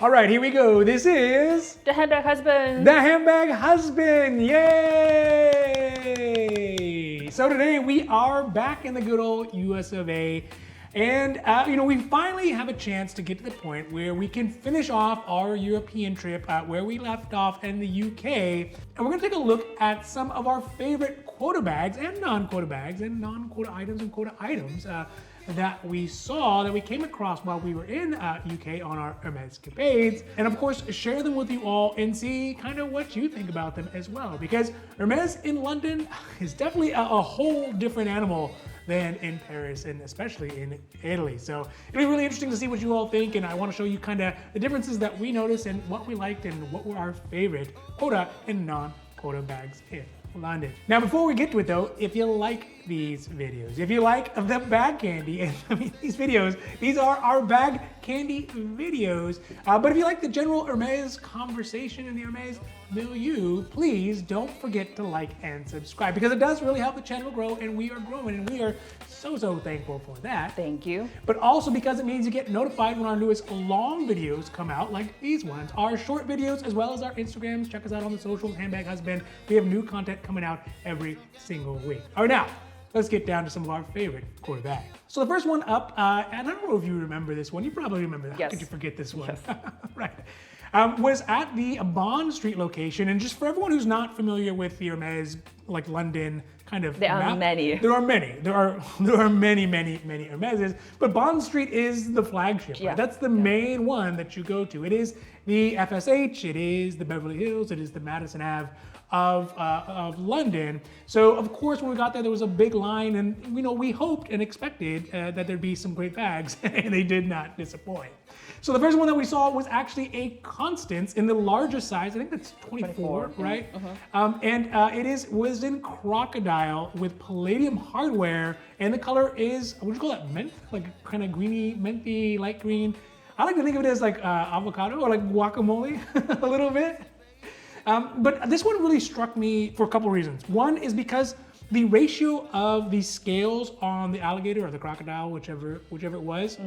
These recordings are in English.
All right, here we go. This is The Handbag Husband. the Handbag Husband. Yay! So today we are back in the good old US of A. And, we finally have a chance to get to the point where we can finish off our European trip where we left off in the UK. And we're gonna take a look at some of our favorite quota bags and non-quota bags and non-quota items and quota items that we came across while we were in UK on our Hermes escapades, and of course share them with you all and see kind of what you think about them as well, because Hermes in London is definitely a whole different animal than in Paris and especially in Italy. So it'll be really interesting to see what you all think, and I want to show you kind of the differences that we noticed and what we liked and what were our favorite quota and non-quota bags in London. Now, before we get to it though, if you like these videos, if you like the bag candy, and these are our bag candy videos, but if you like the general Hermes conversation and the Hermes milieu, please don't forget to like and subscribe, because it does really help the channel grow, and we are growing, and we are so thankful for that. Thank you. But also because it means you get notified when our newest long videos come out, like these ones, our short videos, as well as our Instagrams. Check us out on the socials, Handbag Husband. We have new content coming out every single week. All right, now, let's get down to some of our favorite quota bags. So the first one up, and I don't know if you remember this one. You probably remember that. Yes. How could you forget this one? Yes. Right. Was at the Bond Street location. And just for everyone who's not familiar with the Hermes, like London kind of There are map, many. There are many. There are many Hermeses. But Bond Street is the flagship. Yeah. Right? That's the main one that you go to. It is the FSH. It is the Beverly Hills. It is the Madison Ave of London. So of course when we got there was a big line, and we hoped and expected that there'd be some great bags, and they did not disappoint. So the first one that we saw was actually a Constance in the largest size. I think that's 24, right? And it was in crocodile with palladium hardware, and the color is, what do you call that, mint? Like kind of greeny, minty, light green. I like to think of it as like avocado or like guacamole a little bit. But this one really struck me for a couple reasons. One is because the ratio of the scales on the alligator or the crocodile, whichever it was,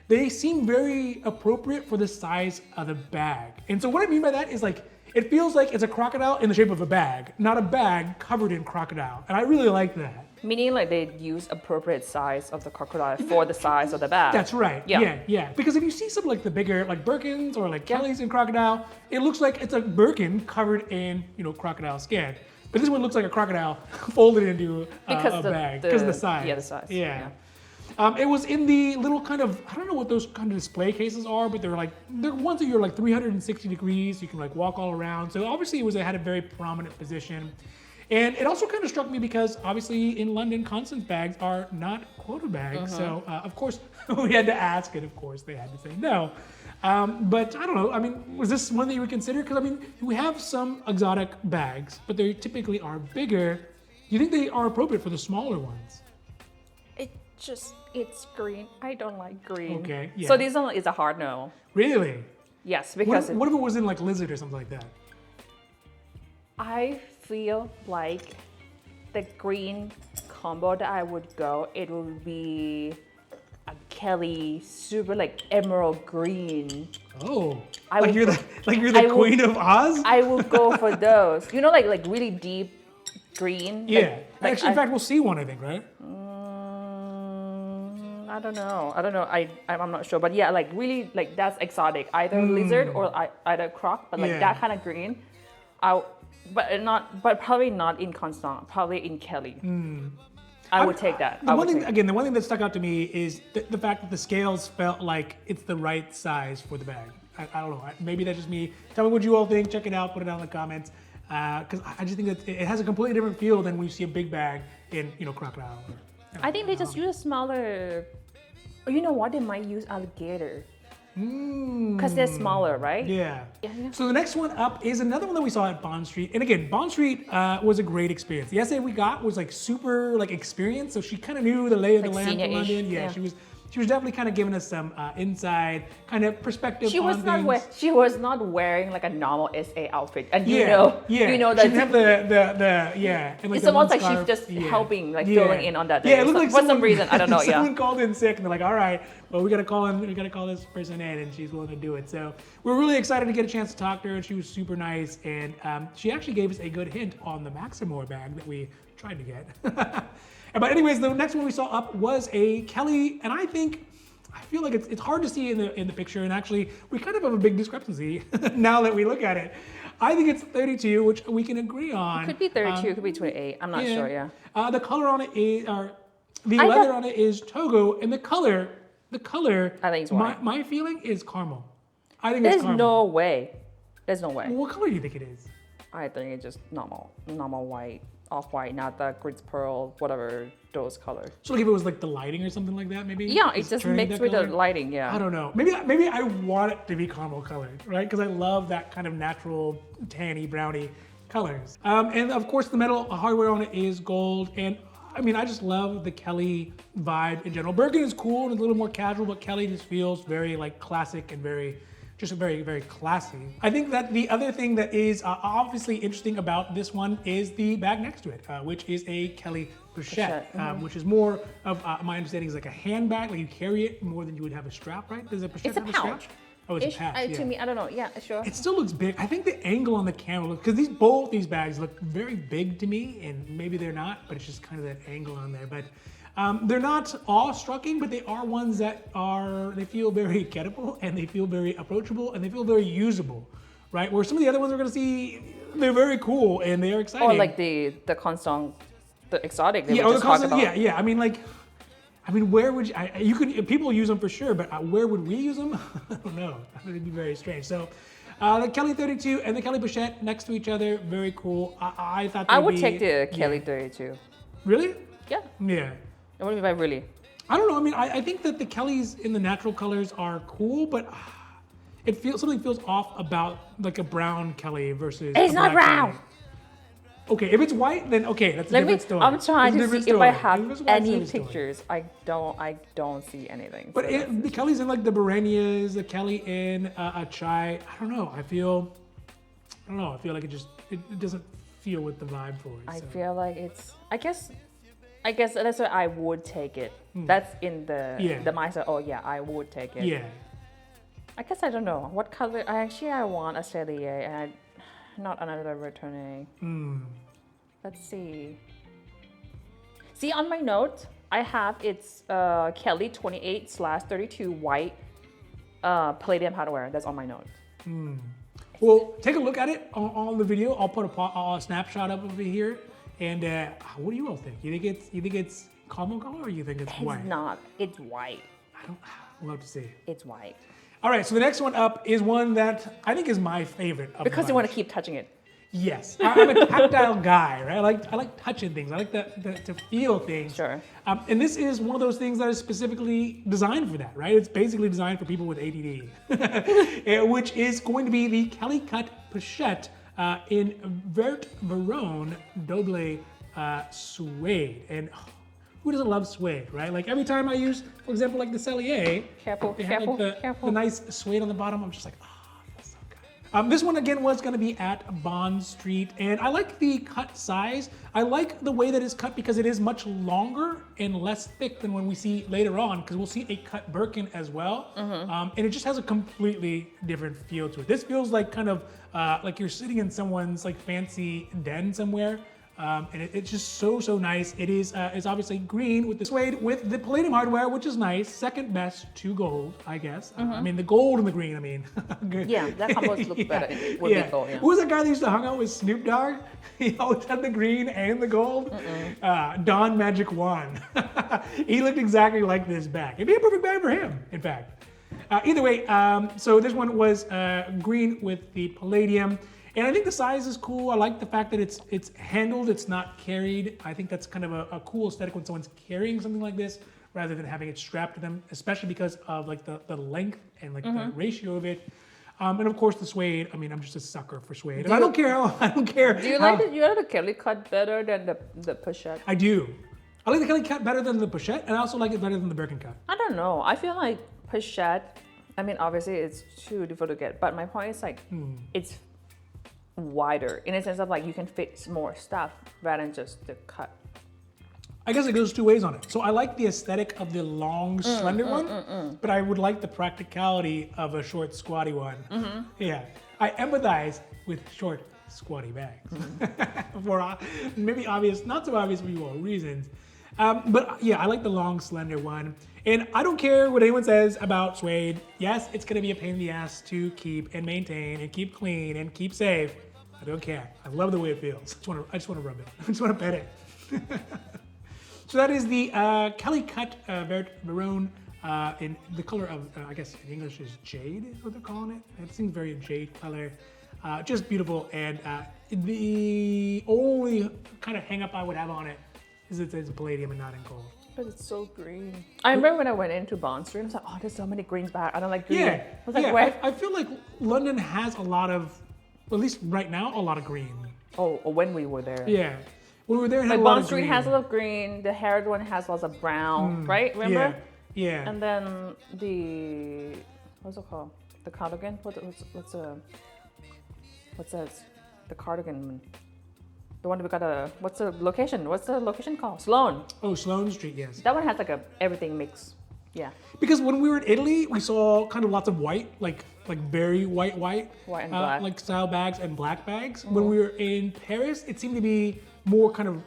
they seem very appropriate for the size of the bag. And so what I mean by that is, like, it feels like it's a crocodile in the shape of a bag, not a bag covered in crocodile. And I really like that. Meaning like they use appropriate size of the crocodile for the size of the bag. That's right. Yeah. Because if you see some like the bigger like Birkins or like Kellys in crocodile, it looks like it's a Birkin covered in crocodile skin. But this one looks like a crocodile folded into a bag because of the size. Yeah, the size. Yeah. It was in the little kind of, I don't know what those kind of display cases are, but they're ones that you're like 360 degrees. You can like walk all around. So obviously it had a very prominent position. And it also kind of struck me because obviously in London, Constance bags are not quota bags. So of course we had to ask, and of course they had to say no. But I don't know, I mean, was this one that you would consider? Because I mean, we have some exotic bags, but they typically are bigger. Do you think they are appropriate for the smaller ones? It's green. I don't like green. Okay, yeah. So this one is a hard no. Really? Yes, because what if it was in like lizard or something like that? I feel like the green combo that I would go, it would be a Kelly super like emerald green. Oh, You're the Queen of Oz? I will go for those. Like really deep green. Yeah. Actually, in fact, we'll see one, I think, right? I don't know. I'm not sure. But yeah, like really, like that's exotic. Either lizard or either croc, but like that kind of green. But probably not in Constance. Probably in Kelly. I would take that. The one thing that stuck out to me is the fact that the scales felt like it's the right size for the bag. I don't know. Maybe that's just me. Tell me what you all think. Check it out. Put it down in the comments. Because I just think that it has a completely different feel than when you see a big bag in crocodile. I think they just use a smaller. Or you know what? They might use alligator. Because they're smaller, right? Yeah. So the next one up is another one that we saw at Bond Street. And again, Bond Street was a great experience. The essay we got was like super like experienced. So she kind of knew the lay of the land in London. Yeah, she was she was definitely kind of giving us some inside kind of perspective. She was on not things. she was not wearing like a normal SA outfit, and Yeah, you know she that didn't have the and like it's the almost one like she's scarf. just helping, like Yeah. filling in on that day. Yeah, it looked like for some reason, I don't know. Someone called in sick, and they're like, "All right, well, we gotta call this person in," and she's willing to do it. So we're really excited to get a chance to talk to her, and she was super nice, and she actually gave us a good hint on the Maximore bag that we tried to get. But anyways, the next one we saw up was a Kelly, and I feel like it's hard to see in the picture, and actually we kind of have a big discrepancy now that we look at it. I think it's 32, which we can agree on. Could be 32, could be 28. I'm not sure. Yeah. The color on it is, or the leather on it is Togo, and the color. I think it's white. My feeling is caramel. I think it's There's caramel. no way. There's no way. What color do you think it is? I think it's just normal white, off-white, not the grits pearl, whatever those colors. So like if it was like the lighting or something like that, maybe. Yeah, it's just turning mixed that with color? the lighting. Yeah. I don't know. Maybe I want it to be caramel colored, right? Because I love that kind of natural tanny browny colors. And of course the metal hardware on it is gold. And I mean, I just love the Kelly vibe in general. Birkin is cool and a little more casual, but Kelly just feels very like classic and very, very classy. I think that the other thing that is obviously interesting about this one is the bag next to it, which is a Kelly pochette, which is more of my understanding is like a handbag, like you carry it more than you would have a strap, right? Does a pochette It's a have pouch. a strap? Oh, it's a pouch. To me, I don't know. Yeah, sure. It still looks big. I think the angle on the camera, because both these bags look very big to me, and maybe they're not, but it's just kind of that angle on there. But they're not awe-striking, but they are ones that they feel very gettable, and they feel very approachable, and they feel very usable, right? Where some of the other ones we're gonna see, they're very cool and they are exciting. Or like the Constance, the exotic. That we or the just talked Constance, about. yeah. I mean, where would you could people use them for sure, but where would we use them? I don't know. It'd be very strange. So, the Kelly 32 and the Kelly pochette next to each other, very cool. I thought I would take the Kelly 32. Really? Yeah. Yeah. What do you mean by really? I don't know. I mean, I think that the Kellys in the natural colors are cool, but something feels off about like a brown Kelly versus. It's a not black brown. Kelly. Okay, if it's white, then okay, that's a different story. I'm trying to see if I have it's white, any it's a different story. pictures. I don't see anything. But the Kelly's in like the Berenias, the Kelly in a chai. I don't know. I feel like it doesn't feel with the vibe for it. I feel like it's. I guess that's why I would take it. That's in the mindset. Oh yeah, I would take it. Yeah. I guess I don't know what color. I want a Cellier and not another Retourné. Let's see. See on my note, I have it's Kelly 28/32 white palladium hardware. That's on my note. Well, take a look at it on the video. I'll put a snapshot up over here. And what do you all think? You think it's caramel color, or you think it's white? It's not. It's white. We'll have to see. It's white. All right, so the next one up is one that I think is my favorite. Because you want to keep touching it. Yes, I'm a tactile guy, right? I like touching things. I like to feel things. Sure. And this is one of those things that is specifically designed for that, right? It's basically designed for people with ADD, which is going to be the Kelly cut pochette in Vert Verone Double Suede. And who doesn't love suede, right? Like every time I use, for example, like the Cellier, they have like the nice suede on the bottom. I'm just like, feels so good. This one again was gonna be at Bond Street, and I like the cut size. I like the way that it's cut because it is much longer and less thick than when we see later on, because we'll see a cut Birkin as well. And it just has a completely different feel to it. This feels like kind of like you're sitting in someone's like fancy den somewhere. And it's just so nice. It is it's obviously green with the suede with the palladium hardware, which is nice. Second best to gold, I guess. I mean the gold and the green. I mean, good. Yeah, that combos look better. It would be gold. Yeah. Who was that guy that used to hang out with Snoop Dogg? He always had the green and the gold. Don Magic Wand. He looked exactly like this bag. It'd be a perfect bag for him, in fact. Either way, so this one was green with the palladium. And I think the size is cool. I like the fact that it's handled, it's not carried. I think that's kind of a cool aesthetic when someone's carrying something like this rather than having it strapped to them, especially because of like the length and like the ratio of it. And of course the suede. I mean, I'm just a sucker for suede. And I don't care. Do you like the Kelly cut better than the pochette? I do. I like the Kelly cut better than the pochette, and I also like it better than the Birkin cut. I don't know. I feel like pochette, I mean, obviously it's too difficult to get, but my point is like, it's wider in a sense of like you can fit more stuff rather than just the cut. I guess it goes two ways on it. So I like the aesthetic of the long, slender one, but I would like the practicality of a short, squatty one. Yeah, I empathize with short, squatty bags for maybe obvious, not so obvious for you all reasons. But yeah, I like the long, slender one. And I don't care what anyone says about suede. Yes, it's gonna be a pain in the ass to keep and maintain and keep clean and keep safe. I don't care. I love the way it feels. I just wanna rub it. I just wanna pet it. So that is the Kelly cut Vert Maroon in the color of, I guess in English is jade, is what they're calling it. It seems very jade color. Just beautiful. And the only kind of hang up I would have on it is it says palladium and not in gold. But it's so green. I remember when I went into Bond Street, I was like, oh, there's so many greens back. I don't like green. Yeah, I was like, where? I feel like London has a lot of, at least right now, a lot of green. Oh, when we were there. Yeah. When we were there, it had Like a lot Bond of Street green. has a lot of green. The Harrods one has lots of brown, right? Remember? Yeah. And then what's it called? The cardigan? What's that? The cardigan. The one that we got what's the location? What's the location called? Sloane. Oh, Sloane Street, yes. That one has like everything mix. Yeah. Because when we were in Italy, we saw kind of lots of white, like very white. White and black. Like style bags and black bags. When we were in Paris, it seemed to be more kind of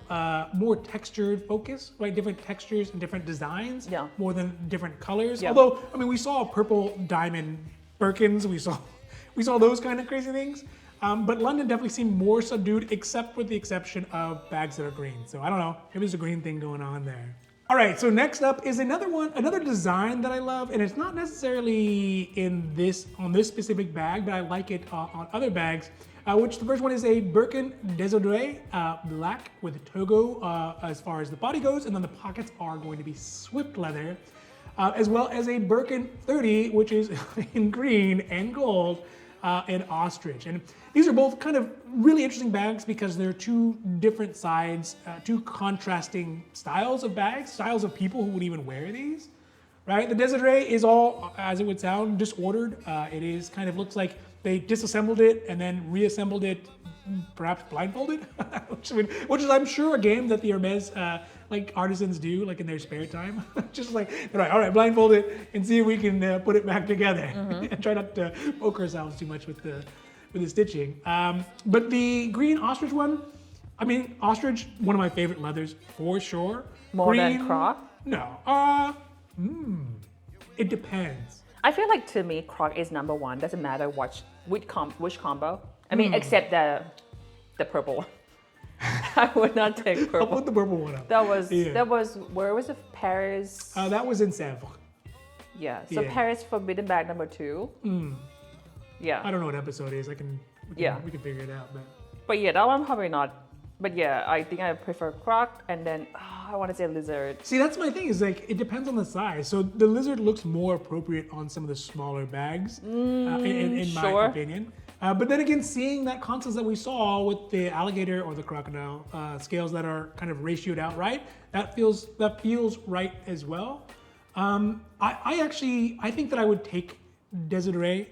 more textured focus, right? Different textures and different designs. Yeah. More than different colors. Yeah. Although, I mean, we saw purple diamond Birkins. We saw those kind of crazy things. But London definitely seemed more subdued, except with the exception of bags that are green. So I don't know, maybe there's a green thing going on there. All right, so next up is another design that I love, and it's not necessarily on this specific bag, but I like it on other bags. Which the first one is a Birkin Desordre, black with togo as far as the body goes, and then the pockets are going to be swift leather, as well as a Birkin 30, which is in green and gold. And ostrich. And these are both kind of really interesting bags because they're two different sides, two contrasting styles of bags, styles of people who would even wear these, right? The Desordre is all, as it would sound, disordered. It is kind of looks like they disassembled it and then reassembled it, perhaps blindfolded, which is I'm sure a game that the Hermes like artisans do like in their spare time. Just like, all right, blindfold it and see if we can put it back together and try not to poke ourselves too much with the stitching. But the green ostrich one, I mean, ostrich, one of my favorite leathers for sure. More than croc? No, it depends. I feel like to me, croc is number one. Doesn't matter which combo. I mean, except the purple one. I would not take purple. I'll put the purple one up. That was where was it? Paris. That was in Sèvres. Yeah. So Paris forbidden bag number 2. Yeah. I don't know what episode it is. We can figure it out. But yeah, that one probably not. But yeah, I think I prefer croc, and then I want to say lizard. See, that's my thing. Is like it depends on the size. So the lizard looks more appropriate on some of the smaller bags, in my opinion. But then again, seeing that Constances that we saw with the alligator or the crocodile scales that are kind of ratioed out right, that feels right as well. I think that I would take Desordre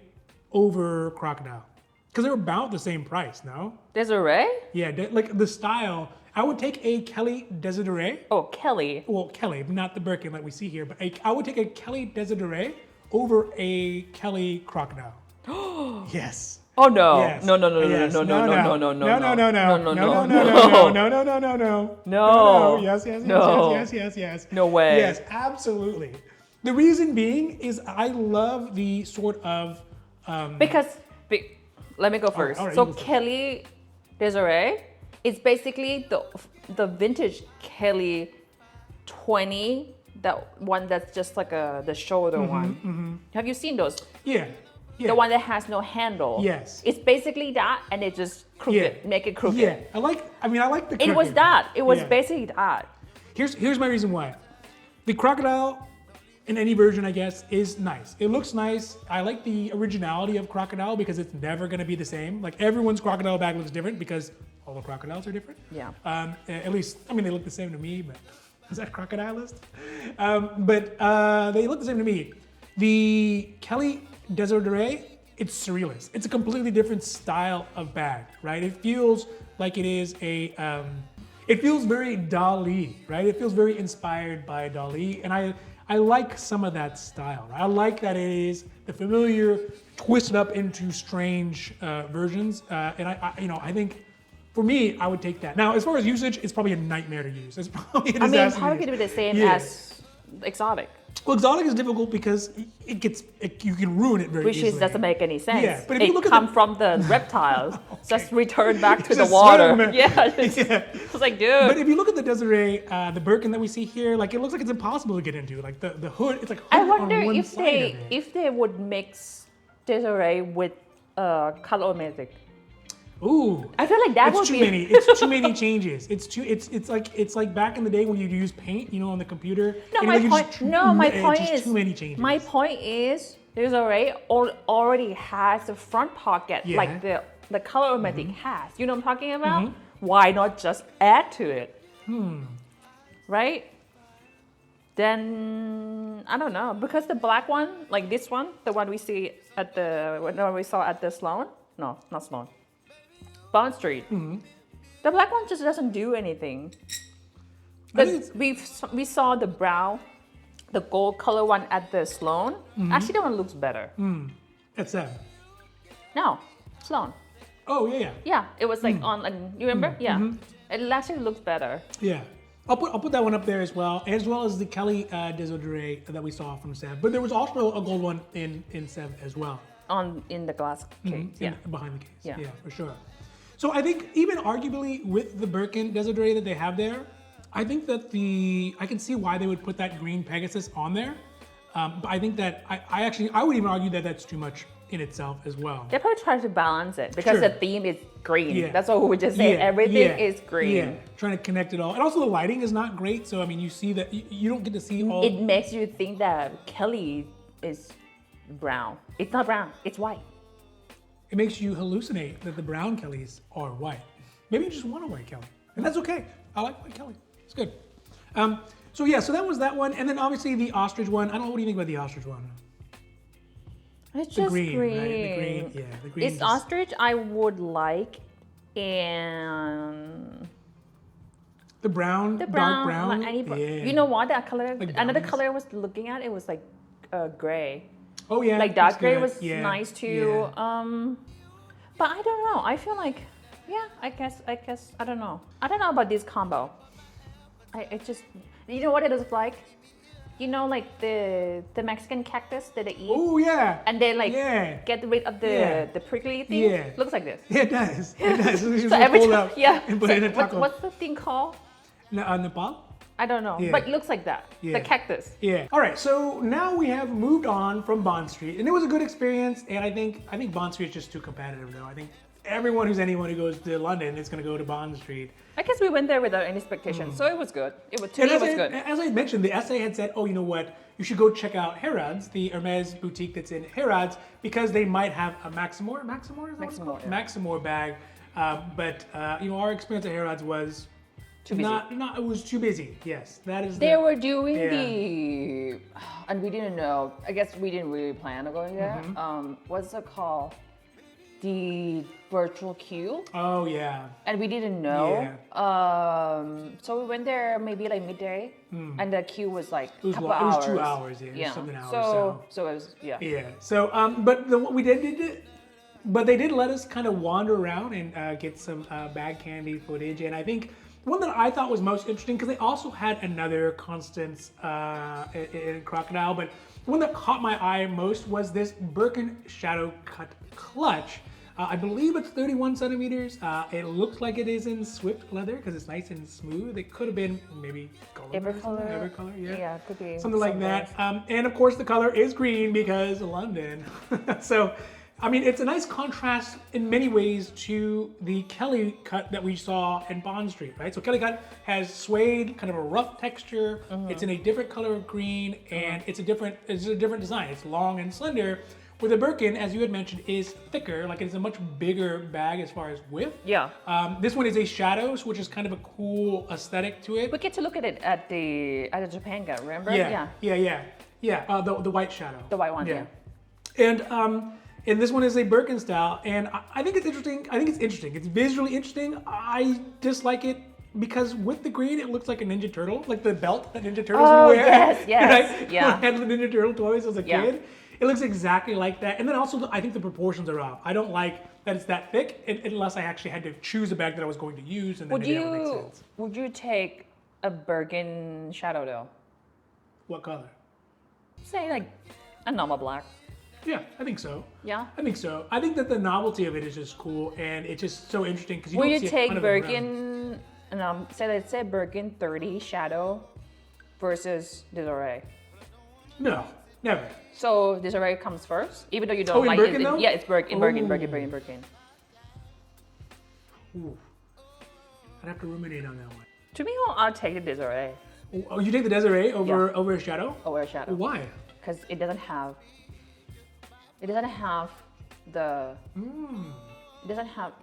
over crocodile because they're about the same price. No? Desordre? Yeah, like the style. I would take a Kelly Desordre. Oh, Kelly. Well, Kelly, not the Birkin like we see here, but I would take a Kelly Desordre over a Kelly crocodile. Yes. Oh no! Yes. No! Yes. No! No. Yes. No way. Yes, absolutely. The reason being is I love the sort of let me go first. All right, so Kelly Desordre is basically the vintage Kelly 20, that one that's just like the shoulder one. Have you seen those? Yeah. The one that has no handle. Yes. It's basically that, and it just crooked, make it crooked. Yeah, I like the crooked. It was that. It was basically that. Here's my reason why. The crocodile, in any version, I guess, is nice. It looks nice. I like the originality of crocodile because it's never going to be the same. Like everyone's crocodile bag looks different because all the crocodiles are different. Yeah. At least, I mean, they look the same to me, but Is that crocodilist? But they look the same to me. The Kelly Desordre, it's surrealist. It's a completely different style of bag, right? It feels like it is it feels very Dali, right? It feels very inspired by Dali, and I like some of that style. Right? I like that it is the familiar twisted up into strange versions, and I think for me, I would take that. Now, as far as usage, it's probably a nightmare to use. It's probably a disaster. How could it be the same as exotic? Well, exotic is difficult because you can ruin it very easily. Which doesn't make any sense. Yeah, but if you look at come from the reptiles, Okay. just return back to the Just water. swim. Yeah, it's like, dude. But if you look at the Desiree, the Birkin that we see here, like it looks like it's impossible to get into. Like the hood, it's like hood I wonder on one if side of it. if they would mix Desiree with color-o-matic. Ooh, I feel like that it's would too be many. It's too many changes. It's like back in the day when you use paint, on the computer. No, and my you point. just- No, my it's point just is. too many changes. My point is, Desiree already has the front pocket Yeah. like the color-o-matic has. You know what I'm talking about? Why not just add to it? Right? Then I don't know, because the black one, like this one, the one we see at we saw at the Sloan. No, not Sloan. Bond Street. The black one just doesn't do anything. I think We saw the brown, the gold color one at the Sloan. Actually, that one looks better. That's them. No, Sloan. Oh yeah. Yeah, it was like you remember? Yeah, it actually looks better. Yeah. I'll put that one up there as well as the Kelly Desordre that we saw from Sev. But there was also a gold one in Sev as well. In the glass case. Yeah. Behind the case. Yeah. Yeah, for sure. So I think even arguably with the Birkin Desordre that they have there, I think that I can see why they would put that green Pegasus on there. But I think that I would even argue that that's too much in itself as well. They probably try to balance it because Sure. the theme is green. Yeah. That's what we were just saying. Everything is green. Yeah, trying to connect it all. And also the lighting is not great. So, I mean, you see that you don't get to see all. It makes you think that Kelly is brown. It's not brown. It's white. It makes you hallucinate that the brown Kellys are white. Maybe you just want a white Kelly. And that's okay. I like white Kelly. It's good. So that was that one. And then obviously the ostrich one. I don't know, what do you think about the ostrich one? It's The just green, green. right? The green, yeah. The green. It's ostrich I would like, and the brown, the brown, dark brown. yeah. You know what? That color. Like Another brownies. color I was looking at. It was like gray. Oh yeah. Like dark that's gray good. was Yeah, nice too. yeah. But I don't know. I feel like, I guess I don't know. I don't know about this combo. It just, you know what it looks like? You know, like the Mexican cactus that they eat, Oh yeah. and they like Yeah. get rid of the prickly thing. Yeah. Looks like this. Yeah, it does. It does. So you just So every pull it time, up yeah. and put So it in a taco. what's the thing called? Nepal? I don't know, Yeah. but it looks like that. Yeah. The cactus. Yeah. All right. So now we have moved on from Bond Street, and it was a good experience. And I think Bond Street is just too competitive, though. I think anyone who goes to London is going to go to Bond Street. I guess we went there without any expectations, so it was good. To me, And it was good. as I mentioned, the essay had said, oh, you know what? You should go check out Harrods, the Hermes boutique that's in Harrods, because they might have a Maximore. Maximore is that what it's called? yeah. Maximore bag. But our experience at Harrods was Too busy. It was too busy. Yes, that is. They were doing Yeah. and we didn't know. I guess we didn't really plan on going there. What's it called? The virtual queue, Oh yeah. and we didn't know. So we went there maybe like midday, and the queue was like It was couple long. hours. It was 2 hours. Yeah. It was something hours. So it was Yeah. So, what we did, but they did let us kind of wander around and get some bag candy footage. And I think one that I thought was most interesting, because they also had another Constance in crocodile, but the one that caught my eye most was this Birkin shadow cut clutch. I believe it's 31 centimeters. It looks like it is in Swift leather because it's nice and smooth. It could have been maybe Evercolor, Yeah, could be something like that. And of course, the color is green because London. So, I mean, it's a nice contrast in many ways to the Kelly cut that we saw in Bond Street, right? So Kelly cut has suede, kind of a rough texture. It's in a different color of green, and it's a different design. It's long and slender. Where the Birkin, as you had mentioned, is thicker, like it's a much bigger bag as far as width. Yeah. This one is a shadows, which is kind of a cool aesthetic to it. We get to look at it at the Japan Go, remember? Yeah. The white shadow. The white one, yeah. And this one is a Birkin style, and I think it's interesting. It's visually interesting. I dislike it because with the green, it looks like a Ninja Turtle, like the belt that Ninja Turtles would wear. Yes, right? yeah. I had the Ninja Turtle toys as a kid. It looks exactly like that. And then also, I think the proportions are off. I don't like that it's that thick, unless I actually had to choose a bag that I was going to use, and then maybe that would make sense. Would you take a Birkin shadow though? What color? Say like a normal black. Yeah, I think so. Yeah? I think so. I think that the novelty of it is just cool, and it's just so interesting because you Will don't you see a take ton of it around. Birkin, let's say Birkin 30 shadow versus Desordre? No, never. So Desordre comes first, even though you don't like Birkin, it. though? Yeah, it's Birkin. Ooh. I'd have to ruminate on that one. To me, I'll take the Desordre Oh, you take the Desiree over a shadow? over a shadow. Why? Because it doesn't have the it doesn't have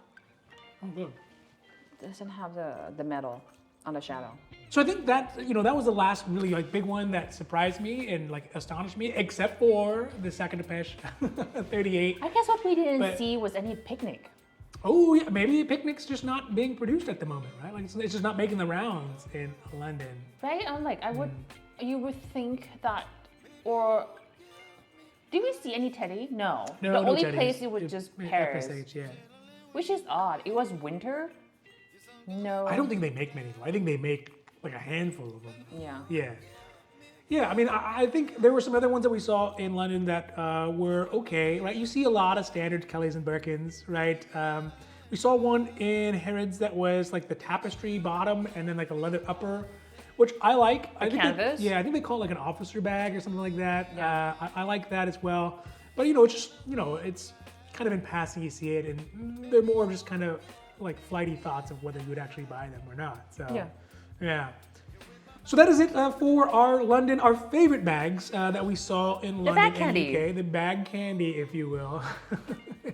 the metal on the shadow. So I think that that was the last really like big one that surprised me and like astonished me, except for the Sac de Pêche 38. I guess what we didn't see was any picnic. Oh yeah, maybe Picnic's just not being produced at the moment, right? Like it's just not making the rounds in London. Right? I'm like, you would think that, or did we see any Teddy? No. The only Teddies. place it was just Paris, FSH, yeah. which is odd. It was winter. No. I don't think they make many. I think they make like a handful of them. Yeah. Yeah. Yeah, I mean, I think there were some other ones that we saw in London that were okay, right? You see a lot of standard Kellys and Birkins, right? We saw one in Harrods that was like the tapestry bottom and then like a leather upper, which I like. I think canvas? I think they call it like an officer bag or something like that. Yeah. I like that as well. But it's just, it's kind of in passing you see it, and they're more of just kind of like flighty thoughts of whether you would actually buy them or not. So yeah. So that is it for our favorite bags that we saw in London bag candy. and UK, the bag candy, if you will.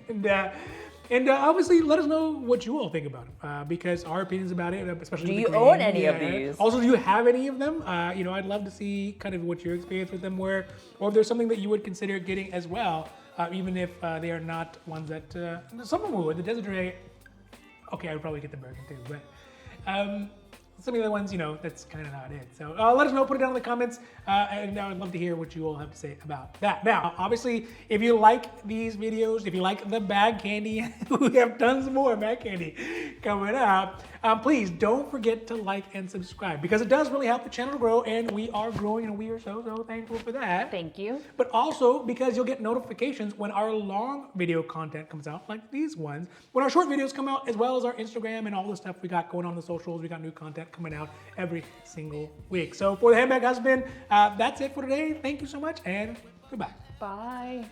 and obviously, let us know what you all think about them, because our opinions about it, especially Do with you the green, own any of these? Also, do you have any of them? I'd love to see kind of what your experience with them were, or if there's something that you would consider getting as well, even if they are not ones that some of them would. The Desordre, okay, I would probably get the Birkin too, but. Some of the ones, that's kind of not it. So let us know, put it down in the comments, and I would love to hear what you all have to say about that. Now, obviously, if you like these videos, if you like the bag candy, we have tons more bag candy coming up. Please don't forget to like and subscribe, because it does really help the channel grow, and we are growing, and we are so thankful for that. Thank you. But also because you'll get notifications when our long video content comes out, like these ones, when our short videos come out, as well as our Instagram and all the stuff we got going on the socials. We got new content coming out every single week. So for the Handbag Husband, that's it for today. Thank you so much, and goodbye. Bye.